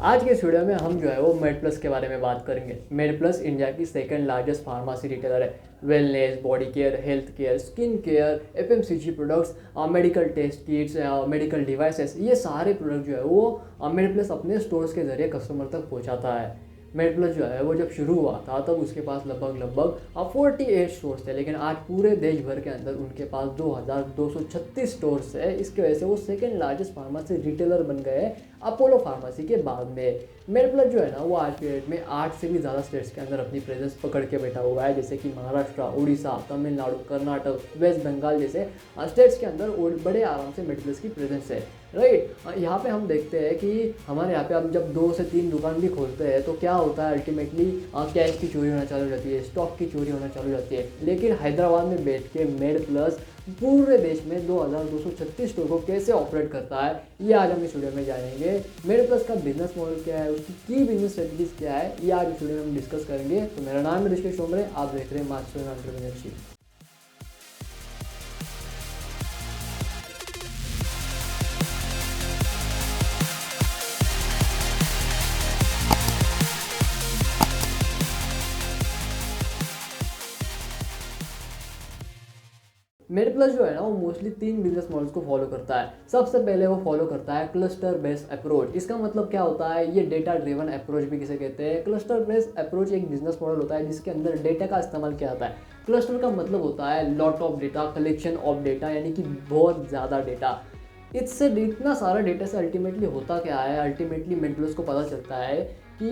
आज के इस वीडियो में हम जो है वो मेड प्लस के बारे में बात करेंगे। मेड प्लस इंडिया की सेकंड लार्जेस्ट फार्मेसी रिटेलर है। Wellness, body care, health care, skin care, FMCG products, medical test kits, medical devices, ये सारे प्रोडक्ट जो है वो मेड प्लस अपने स्टोर्स के जरिए कस्टमर तक पहुंचाता है। मेड प्लस जो है वो जब शुरू हुआ था तब उसके पास लगभग 48 स्टोर्स थे, लेकिन आज पूरे देश भर के अंदर उनके पास 2236 स्टोर्स है। इसकी वजह से वो सेकेंड लार्जेस्ट फार्मेसी रिटेलर बन गए अपोलो फार्मेसी के बाद में। मेड प्लस जो है ना वो आज के डेट में 8 से भी ज़्यादा स्टेट्स के अंदर अपनी प्रेजेंस पकड़ के बैठा हुआ है, जैसे कि महाराष्ट्र, उड़ीसा, तमिलनाडु, कर्नाटक, वेस्ट बंगाल जैसे स्टेट्स के अंदर बड़े आराम से मेड प्लस की प्रेजेंस है। राइट, यहाँ पे हम देखते हैं कि हमारे यहाँ पे हम जब 2 से 3 दुकान भी खोलते हैं तो क्या होता है, अल्टीमेटली कैश की चोरी होना चालू हो जाती है, स्टॉक की चोरी होना चालू हो जाती है। लेकिन हैदराबाद में बैठ के मेड प्लस पूरे देश में 2236 स्टोर को कैसे ऑपरेट करता है, ये आज हम इस वीडियो में जानेंगे। मेड प्लस का बिजनेस मॉडल क्या है, उसकी की बिजनेस स्ट्रेटजीज क्या है, ये आज इस वीडियो में हम डिस्कस करेंगे। तो मेरा नाम है ऋषिकेश शोमरे, आप देख रहे हैं मास्टर एंटरप्रेन्योरशिप। मेड प्लस जो है ना वो मोस्टली 3 बिजनेस मॉडल्स को फॉलो करता है। सबसे पहले वो फॉलो करता है क्लस्टर बेस्ड अप्रोच। इसका मतलब क्या होता है, ये डेटा ड्रिवन अप्रोच भी किसे कहते हैं। क्लस्टर बेस्ड अप्रोच एक बिजनेस मॉडल होता है जिसके अंदर डेटा का इस्तेमाल किया जाता है। क्लस्टर का मतलब होता है lot of data, collection of data, यानी कि बहुत ज़्यादा डेटा। इससे इतना सारा डेटा से अल्टीमेटली होता क्या है, अल्टीमेटली मेड प्लस को पता चलता है कि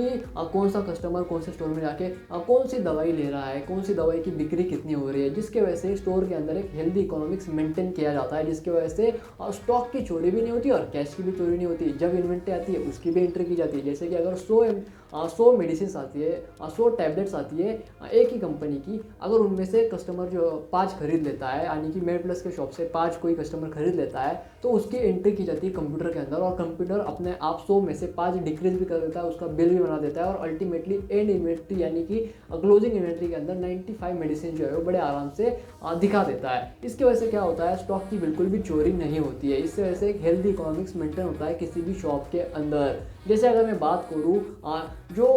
कौन सा कस्टमर कौन से स्टोर में जाके कौन सी दवाई ले रहा है, कौन सी दवाई की बिक्री कितनी हो रही है, जिसके वजह से स्टोर के अंदर एक हेल्दी इकोनॉमिक्स मेंटेन किया जाता है, जिसकी वजह से स्टॉक की चोरी भी नहीं होती और कैश की भी चोरी नहीं होती। जब इन्वेंट्री आती है उसकी भी एंट्री की जाती है। जैसे कि अगर 100 मेडिसिन आती है, 100 टैबलेट्स आती है एक ही कंपनी की, अगर उनमें से कस्टमर जो 5 खरीद लेता है, यानी कि मेड प्लस के शॉप से 5 कोई कस्टमर खरीद लेता है, तो उसकी एंट्री की जाती है कंप्यूटर के अंदर, और कंप्यूटर अपने आप 100 में से 5 डिक्रीज भी कर देता है, उसका बिल भी बना देता है, और अल्टीमेटली एंड इन्वेंट्री यानी कि क्लोजिंग इन्वेंट्री के अंदर 95 मेडिसिन जो है वो बड़े आराम से दिखा देता है। इसकी वजह से क्या होता है, स्टॉक की बिल्कुल भी चोरी नहीं होती है। इससे वजह से एक हेल्दी इकोनॉमिक्स मेंटेन होता है किसी भी शॉप के अंदर। जैसे अगर मैं बात करूँ जो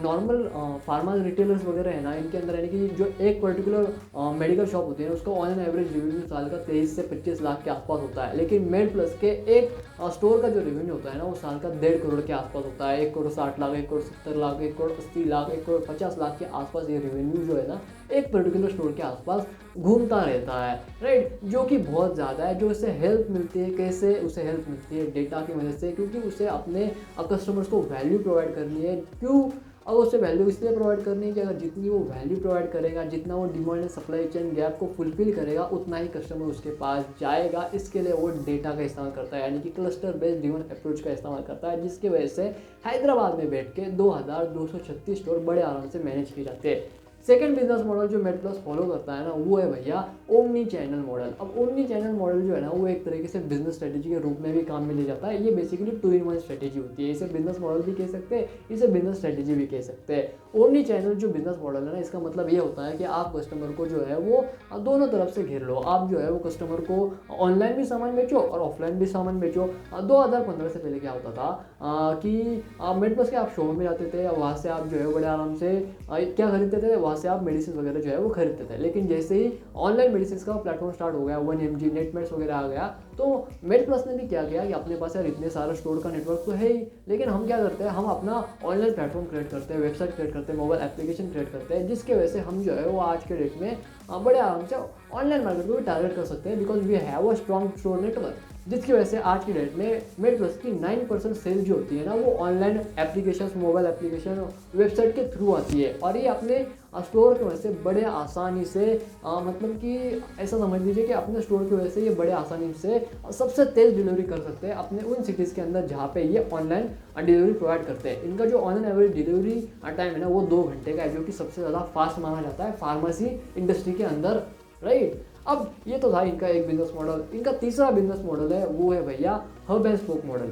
नॉर्मल फार्मा रिटेलर्स वगैरह है ना, इनके अंदर यानी कि जो एक पर्टिकुलर मेडिकल शॉप होती है ना, उसका ऑन एन एवरेज रेवेन्यू साल का 23 से 25 लाख के आसपास होता है। लेकिन मेड प्लस के एक स्टोर का जो रेवेन्यू होता है ना वो साल का 1.5 करोड़ के आसपास होता है। 1 करोड़ 60 लाख, 1 करोड़ 70 लाख, 1 करोड़ 80 लाख, 1 करोड़ 50 लाख के आसपास ये रेवेन्यू जो है ना एक पर्टिकुलर स्टोर के आसपास घूमता रहता है। राइट, जो कि बहुत ज़्यादा है। जो उसे हेल्प मिलती है, कैसे उसे हेल्प मिलती है, डेटा की वजह से, क्योंकि उसे अपने कस्टमर्स को वैल्यू प्रोवाइड करनी है। क्यों? अब उसे वैल्यू इसलिए प्रोवाइड करनी है कि अगर जितनी वो वैल्यू प्रोवाइड करेगा, जितना वो demand and supply chain gap को फुलफिल करेगा, उतना ही कस्टमर उसके पास जाएगा। इसके लिए वो डेटा का इस्तेमाल करता है, यानी कि क्लस्टर बेस्ड ड्रिवन अप्रोच का इस्तेमाल करता है, जिसकी वजह से हैदराबाद में बैठ के 2236 स्टोर बड़े आराम से मैनेज किए जाते हैं। सेकेंड बिजनेस मॉडल जो मेड प्लस फॉलो करता है ना वो है भैया ओमनी चैनल मॉडल। अब ओमनी चैनल मॉडल जो है ना वो एक तरीके से बिजनेस स्ट्रेटेजी के रूप में भी काम में ले जाता है। ये बेसिकली 2-in-1 स्ट्रेटेजी होती है। इसे बिजनेस मॉडल भी कह सकते हैं, इसे बिजनेस स्ट्रेटेजी भी कह सकते हैं। ओमनी चैनल जो बिजनेस मॉडल है ना, इसका मतलब ये होता है कि आप कस्टमर को जो है वो दोनों तरफ से घेर लो। आप जो है वो कस्टमर को ऑनलाइन भी सामान बेचो और ऑफलाइन भी सामान बेचो। 2015 से पहले क्या होता था कि मेड प्लस के आप शोरूम में जाते थे, वहाँ से आप जो है बड़े आराम से क्या खरीदते थे, वहाँ से आप मेडिसिन वगैरह जो है वो खरीदते थे। लेकिन जैसे ही ऑनलाइन मेडिसिन का प्लेटफॉर्म स्टार्ट हो गया, 1mg नेटमेट्स वगैरह आ गया, तो मेड प्लस ने भी क्या किया कि अपने पास यार इतने सारे स्टोर का नेटवर्क तो है ही, लेकिन हम क्या करते हैं, हम अपना ऑनलाइन प्लेटफॉर्म क्रिएट करते हैं, वेबसाइट क्रिएट करते हैं, मोबाइल एप्लीकेशन क्रिएट करते हैं, जिसकी वजह से हम जो है वो आज के डेट में बड़े आराम से ऑनलाइन मार्केट को भी टारगेट कर सकते हैं, because we have a strong store network. जिसकी वजह से आज की डेट में मेड प्लस की 9% सेल जो होती है ना वो online application, mobile application, website के थ्रू आती है, और ये अपने स्टोर की वजह से बड़े आसानी से मतलब कि ऐसा समझ लीजिए कि अपने स्टोर की वजह से ये बड़े आसानी से सबसे तेज़ डिलीवरी कर सकते हैं अपने उन सिटीज़ के अंदर जहाँ पे ये ऑनलाइन डिलीवरी प्रोवाइड करते हैं। इनका जो on an average delivery time है ना वो 2 घंटे का है, जो कि सबसे ज़्यादा फास्ट माना जाता है फार्मेसी इंडस्ट्री के अंदर। राइट, अब ये तो था इनका एक बिजनेस मॉडल। इनका तीसरा बिजनेस मॉडल है वो है भैया हब एंड स्पोक मॉडल।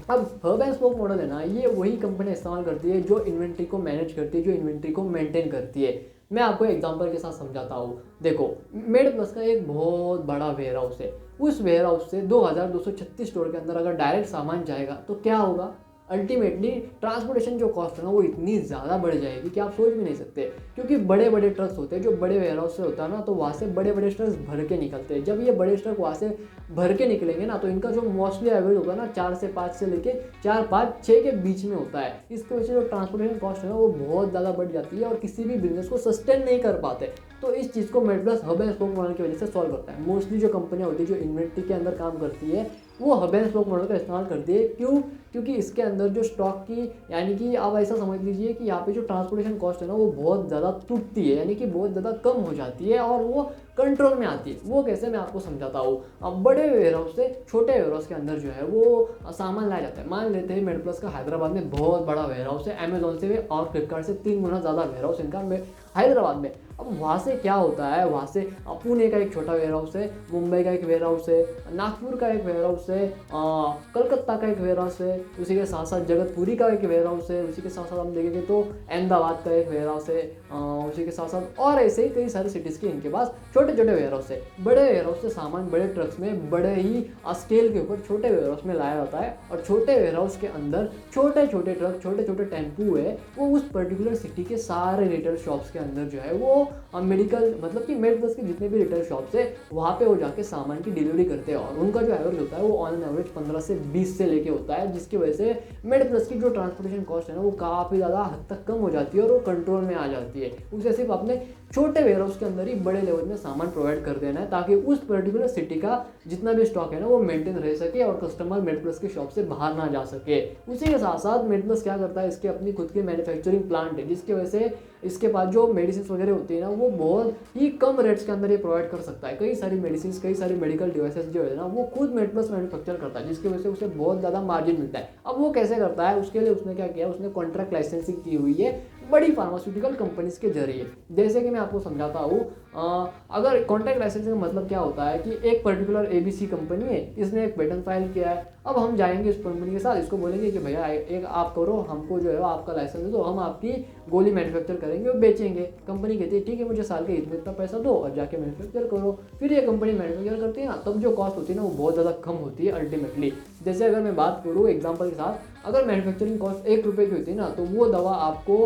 अब हब एंड स्पोक मॉडल है ना, ये वही कंपनी इस्तेमाल करती है जो इन्वेंट्री को मैनेज करती है, जो इन्वेंट्री को मेंटेन करती है। मैं आपको एग्जांपल के साथ समझाता हूँ। देखो, मेड प्लस का एक बहुत बड़ा वेयर हाउस है। उस वेयर हाउस से 2236 स्टोर के अंदर अगर डायरेक्ट सामान जाएगा तो क्या होगा, अल्टीमेटली ट्रांसपोर्टेशन जो कॉस्ट है ना वो इतनी ज़्यादा बढ़ जाएगी कि आप सोच भी नहीं सकते। क्योंकि बड़े बड़े ट्रक्स होते हैं जो बड़े वेयर हाउस से होता है ना, तो वहाँ से बड़े बड़े ट्रक्स भर के निकलते हैं। जब ये बड़े ट्रक वहाँ से भर के निकलेंगे ना, तो इनका जो मोस्टली एवरेज होता है ना 4 से 5 से लेके 4, 5, 6 के बीच में होता है। इसकी वजह से जो ट्रांसपोर्टेशन कॉस्ट है ना वो बहुत ज़्यादा बढ़ जाती है और किसी भी बिजनेस को सस्टेन नहीं कर पाते। तो इस चीज़ को MedPlus hub and spoke model की वजह से सॉल्व करता है। मोस्टली जो कंपनियां होती है जो इन्वेंट्री के अंदर काम करती है वो हब एंड स्पोक मॉडल का इस्तेमाल करती है। क्यों? क्योंकि इसके अंदर जो स्टॉक की, यानी कि आप ऐसा समझ लीजिए कि यहाँ पे जो ट्रांसपोर्टेशन कॉस्ट है ना वो बहुत ज़्यादा टूटती है, यानी कि बहुत ज़्यादा कम हो जाती है और वो कंट्रोल में आती है। वो कैसे, मैं आपको समझाता हूँ। अब बड़े वेयर हाउस से छोटे वेयर हाउस के अंदर जो है वो सामान लाया जाता है। मान लेते हैं मेडप्लस का हैदराबाद में बहुत बड़ा वेयर हाउस है, अमेजोन से और फ्लिपकार्ट से 3 गुना ज़्यादा वेयर हाउस इनका हैदराबाद में। अब वहाँ से क्या होता है, वहाँ से पुणे का एक छोटा वेयर हाउस है, मुंबई का एक वेयर हाउस है, नागपुर का एक वेयर हाउस है, कलकत्ता का एक वेयर हाउस है, उसी के साथ साथ जगतपुरी का एक वेयर हाउस है, उसी के साथ साथ हम देखेंगे तो अहमदाबाद का एक वेयर हाउस है, उसी के साथ साथ और ऐसे ही कई सारे सिटीज़ के इनके पास छोटे छोटे वेयर हाउस है। बड़े वेयर हाउस से सामान बड़े ट्रक्स में बड़े ही स्केल के ऊपर छोटे वेयर हाउस में लाया जाता है और छोटे वेयर हाउस के अंदर छोटे छोटे ट्रक, छोटे छोटे टेम्पू है, वो उस पर्टिकुलर सिटी के सारे रिटेल शॉप्स के अंदर जो है वो मेडिकल, मतलब कि मेडप्लस के जितने भी रिटेल शॉप्स है वहाँ पे वो जाके सामान की डिलीवरी करते हैं और उनका जो एवरेज होता है वो ऑन एवरेज 15 से 20 से लेके होता है, जिसकी वजह से मेडप्लस की जो ट्रांसपोर्टेशन कॉस्ट है ना वो काफ़ी ज़्यादा हद तक कम हो जाती है और वो कंट्रोल में आ जाती है। उसे सिर्फ अपने छोटे वेयर हाउस के अंदर ही बड़े लेवल में सामान प्रोवाइड कर देना है ताकि उस पर्टिकुलर सिटी का जितना भी स्टॉक है ना वो मेंटेन रह सके और कस्टमर मेडप्लस के शॉप से बाहर ना जा सके। उसी के साथ साथ मेडप्लस क्या करता है, इसके अपनी खुद की मैन्युफैक्चरिंग प्लांट है, जिसकी वजह से इसके पास जो मेडिसिन वगैरह होती है ना वो बहुत ही कम रेट्स के अंदर ये प्रोवाइड कर सकता है। कई सारी मेडिसिन, कई सारी मेडिकल डिवाइसेस जो है ना वो खुद मेडप्लस मैन्युफैक्चर करता है, जिसकी वजह से उसे बहुत ज़्यादा मार्जिन मिलता है। अब वो कैसे करता है, उसके लिए उसने क्या किया, उसने कॉन्ट्रैक्ट लाइसेंसिंग की हुई है बड़ी फार्मास्यूटिकल कंपनीज के जरिए। जैसे कि मैं आपको समझाता हूँ, अगर कॉन्ट्रैक्ट लाइसेंसिंग का मतलब क्या होता है कि एक पर्टिकुलर ABC कंपनी है, इसने एक पेटेंट फाइल किया है। अब हम जाएंगे इस कंपनी के साथ, इसको बोलेंगे कि भैया एक आप करो, हमको जो है आपका लाइसेंस दे दो, हम आपकी गोली मैन्युफैक्चर करेंगे और बेचेंगे। कंपनी कहती है ठीक है, मुझे साल के इतना पैसा दो और जाके मैन्युफैक्चर करो। फिर ये कंपनी मैन्युफैक्चर करती है ना, तब जो कॉस्ट होती है ना वो बहुत ज़्यादा कम होती है अल्टीमेटली। जैसे अगर मैं बात करूँ एग्जाम्पल के साथ, अगर मैन्युफैक्चरिंग कॉस्ट 1 रुपये की होती है ना, तो वो दवा आपको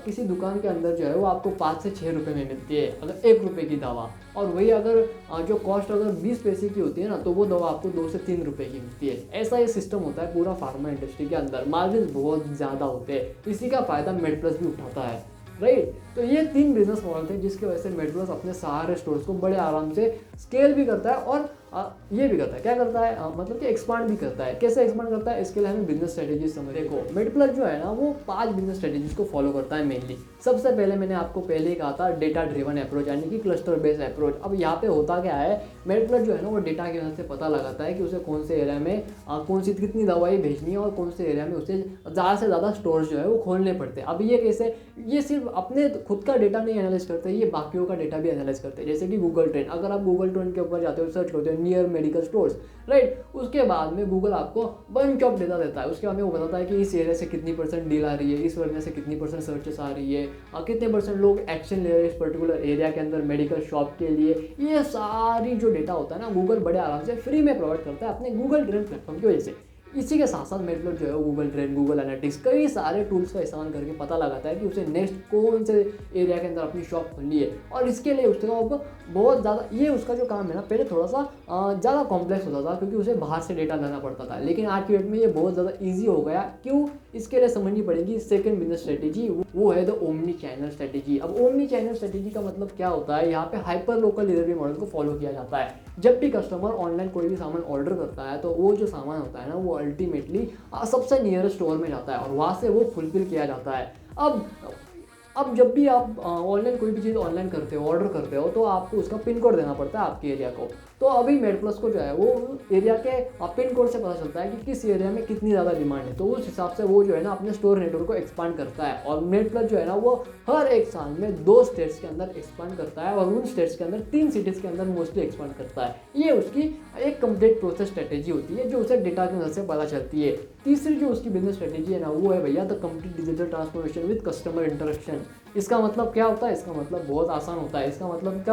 किसी दुकान के अंदर जो है वो आपको 5 से 6 रुपये में मिलती है अगर 1 रुपये की दवा। और वही अगर जो कॉस्ट अगर 20 पैसे की होती है ना, तो वो दवा आपको 2 से 3 रुपये की मिलती है। ऐसा ये सिस्टम होता है पूरा फार्मा इंडस्ट्री के अंदर, मार्जिन बहुत ज़्यादा होते हैं। इसी का फ़ायदा मेडप्लस भी उठाता है, राइट। तो ये 3 बिजनेस मॉडल थे जिसकी वजह से मेडप्लस अपने सारे स्टोर्स को बड़े आराम से स्केल भी करता है और ये भी करता है, क्या करता है, मतलब कि एक्सपांड भी करता है। कैसे एक्सपांड करता है, इसके लिए हमें बिजनेस स्ट्रेटेजी समझने को। मेडप्लस जो है ना वो 5 बिजनेस स्ट्रेटेजीज को फॉलो करता है मेनली। सबसे पहले मैंने आपको पहले ही कहा था डेटा ड्रिवन अप्रोच, यानी कि क्लस्टर बेस्ड अप्रोच। अब यहाँ पे होता क्या है, मेडप्लस जो है ना वो डेटा की मदद से पता लगाता है कि उसे कौन से एरिया में कौन सी कितनी दवाई भेजनी है और कौन से एरिया में उसे ज़्यादा से ज़्यादा स्टोर्स जो है वो खोलने पड़ते हैं। अब ये कैसे, ये सिर्फ अपने खुद का डेटा नहीं एनालाइज करते, ये बाकियों का डेटा भी एनालाइज करते हैं। जैसे कि गूगल ट्रेंड, अगर आप गूगल ट्रेंड के ऊपर जाते हो, सर्च करते हो नियर मेडिकल स्टोर्स, राइट, उसके बाद में गूगल आपको बंच ऑफ डेटा देता है। उसके बाद में वो बताता है कि इस एरिया से कितनी % डील आ रही है, इस एरिया से कितनी % सर्चेस आ रही है, कितने % लोग एक्शन ले रहे हैं इस पर्टिकुलर एरिया के अंदर मेडिकल शॉप के लिए। ये सारी जो डेटा होता है ना गूगल बड़े आराम से फ्री में प्रोवाइड करता है अपने गूगल ट्रेंड प्लेटफॉर्म की वजह से। इसी के साथ साथ मेडप्लस जो है गूगल ट्रेंड, गूगल एनालिटिक्स, कई सारे टूल्स का इस्तेमाल करके पता लगाता है कि उसे नेक्स्ट कौन से एरिया के अंदर अपनी शॉप खोलनी है। और इसके लिए उसका बहुत ज़्यादा, ये उसका जो काम है ना पहले थोड़ा सा ज़्यादा कॉम्प्लेक्स होता था क्योंकि उसे बाहर से डेटा लाना पड़ता था, लेकिन आज की डेट में ये बहुत ज़्यादा ईजी हो गया। क्यों? इसके लिए समझनी पड़ेगी सेकंड बिजनेस स्ट्रेटेजी, वो है द ओमनी चैनल स्ट्रेटेजी। अब ओमनी चैनल स्ट्रेटेजी का मतलब क्या होता है, यहाँ पे हाइपर लोकल डिलीवरी मॉडल को फॉलो किया जाता है। जब भी कस्टमर ऑनलाइन कोई भी सामान ऑर्डर करता है तो वो जो सामान होता है ना वो अल्टीमेटली सबसे नियरेस्ट स्टोर में जाता है और वहाँ से वो फुलफिल किया जाता है। अब जब भी आप ऑनलाइन कोई भी चीज़ ऑनलाइन करते हो, ऑर्डर करते हो, तो आपको उसका पिन कोड देना पड़ता है आपके एरिया को। तो अभी मेडप्लस को जो है वो एरिया के पिन कोड से पता चलता है कि किस एरिया में कितनी ज़्यादा डिमांड है, तो उस हिसाब से वो जो है ना अपने स्टोर नेटवर्क को एक्सपांड करता है। और मेडप्लस जो है ना वो हर एक साल में 2 स्टेट्स के अंदर एक्सपांड करता है और उन स्टेट्स के अंदर 3 सिटीज़ के अंदर मोस्टली एक्सपांड करता है। ये उसकी एक कंप्लीट प्रोसेस स्ट्रेटेजी होती है जो उसे डेटा की मदद से पता चलती है। तीसरी जो उसकी बिजनेस स्ट्रेटेजी है ना वो है भैया the complete digital transformation with customer interaction. इसका मतलब क्या होता है, इसका मतलब बहुत आसान होता है। इसका मतलब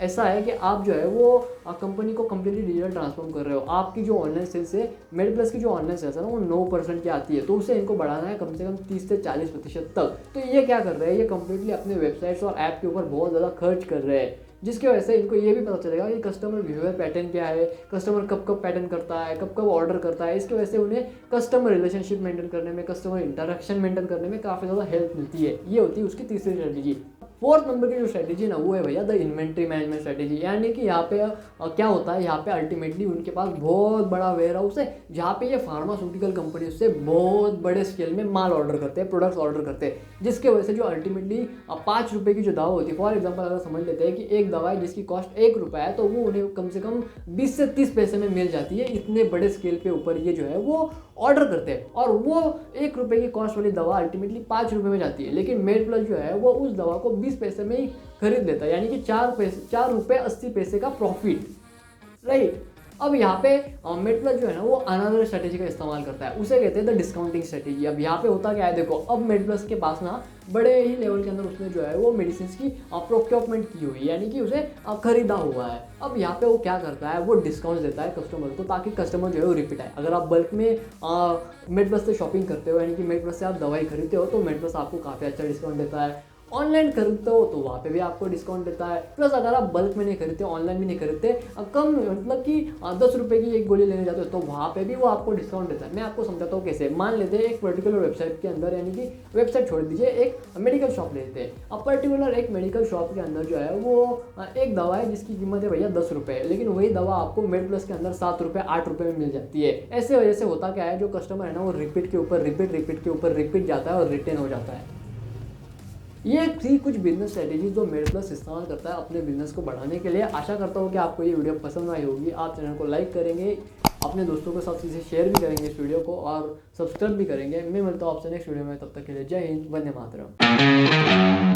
ऐसा है कि आप जो है वो कंपनी को कम्प्लीटली डिजिटल ट्रांसफॉर्म कर रहे हो। आपकी जो ऑनलाइन सेल्स है, मेडप्लस की जो ऑनलाइन सेल्स है ना वो 9% की आती है, तो उसे इनको बढ़ाना है कम से कम 30 से 40% तक। तो ये क्या कर रहे हैं, ये कम्प्लीटली अपने वेबसाइट्स और ऐप के ऊपर बहुत ज़्यादा खर्च कर रहे हैं, जिसकी वजह से इनको ये भी पता चलेगा कि कस्टमर बिहेवियर पैटर्न क्या है, कस्टमर कब कब पैटर्न करता है, कब कब ऑर्डर करता है। इसकी वजह से उन्हें कस्टमर रिलेशनशिप मेंटेन करने में, कस्टमर इंटरेक्शन मेंटेन करने में काफ़ी ज़्यादा हेल्प मिलती है। ये होती है उसकी तीसरी स्ट्रेटेजी। फोर्थ नंबर की जो स्ट्रेटेजी ना वो है भैया द इन्वेंट्री मैनेजमेंट स्ट्रेटेजी। यानी कि यहाँ पे क्या होता है, यहाँ पे अल्टीमेटली उनके पास बहुत बड़ा वेयर हाउस है जहाँ पे ये फार्मास्यूटिकल कंपनी से बहुत बड़े स्केल में माल ऑर्डर करते हैं, प्रोडक्ट्स ऑर्डर करते हैं, जिसके वजह से जो अल्टीमेटली 5 रुपये की जो दवा होती है, फॉर एग्जाम्पल अगर समझ लेते हैं कि एक दवा है जिसकी कॉस्ट 1 रुपया है, तो वो उन्हें कम से कम 20 से 30 पैसे में मिल जाती है। इतने बड़े स्केल पे ऊपर ये जो है वो ऑर्डर करते हैं, और वो 1 रुपये की कॉस्ट वाली दवा अल्टीमेटली 5 रुपये में जाती है, लेकिन मेडप्लस जो है वो उस दवा को 20 पैसे में ही खरीद लेता है, यानी कि 4 रुपये 80 पैसे का प्रॉफिट, राइट। अब यहाँ पे मेडप्लस जो है ना वो अनदर स्ट्रेटेजी का इस्तेमाल करता है, उसे कहते हैं द डिस्काउंटिंग स्ट्रेटेजी। अब यहाँ पे होता क्या है, देखो अब मेडप्लस के पास ना बड़े ही लेवल के अंदर उसने जो है वो मेडिसिन की प्रोक्योरमेंट की हुई है, यानी कि उसे खरीदा हुआ है। अब यहाँ पे वो क्या करता है, वो डिस्काउंट देता है कस्टमर को, ताकि कस्टमर जो है वो रिपीट आए। अगर आप बल्क में मेडप्लस से शॉपिंग करते हो, यानी कि मेडप्लस से आप दवाई खरीदते हो, तो मेडप्लस आपको काफ़ी अच्छा डिस्काउंट देता है। ऑनलाइन खरीदते हो तो वहाँ पे भी आपको डिस्काउंट देता है। प्लस अगर आप बल्क में नहीं खरीदते, ऑनलाइन भी नहीं खरीदते, कम मतलब कि 10 रुपये की एक गोली लेने जाते हो, तो वहाँ पे भी वो आपको डिस्काउंट देता है। मैं आपको समझाता हूँ कैसे। मान लेते हैं एक पर्टिकुलर वेबसाइट के अंदर, यानी कि वेबसाइट छोड़ दीजिए, एक मेडिकल शॉप लेते हैं। अब पर्टिकुलर एक मेडिकल शॉप के अंदर जो है वो एक दवा है जिसकी कीमत है भैया 10 रुपये, लेकिन वही दवा आपको मेडप्लस के अंदर 7 रुपये 8 रुपये में मिल जाती है। ऐसे वजह से होता क्या है, जो कस्टमर है ना वो रिपीट के ऊपर रिपीट जाता है और रिटेन हो जाता है। ये थी कुछ बिजनेस स्ट्रेटेजी जो मेडप्लस इस्तेमाल करता है अपने बिजनेस को बढ़ाने के लिए। आशा करता हूँ कि आपको ये वीडियो पसंद आई होगी। आप चैनल को लाइक करेंगे, अपने दोस्तों के साथ इसे शेयर भी करेंगे इस वीडियो को, और सब्सक्राइब भी करेंगे। मैं मिलता हूँ आपसे नेक्स्ट वीडियो में, तब तक के लिए जय हिंद, वंदे मातरम।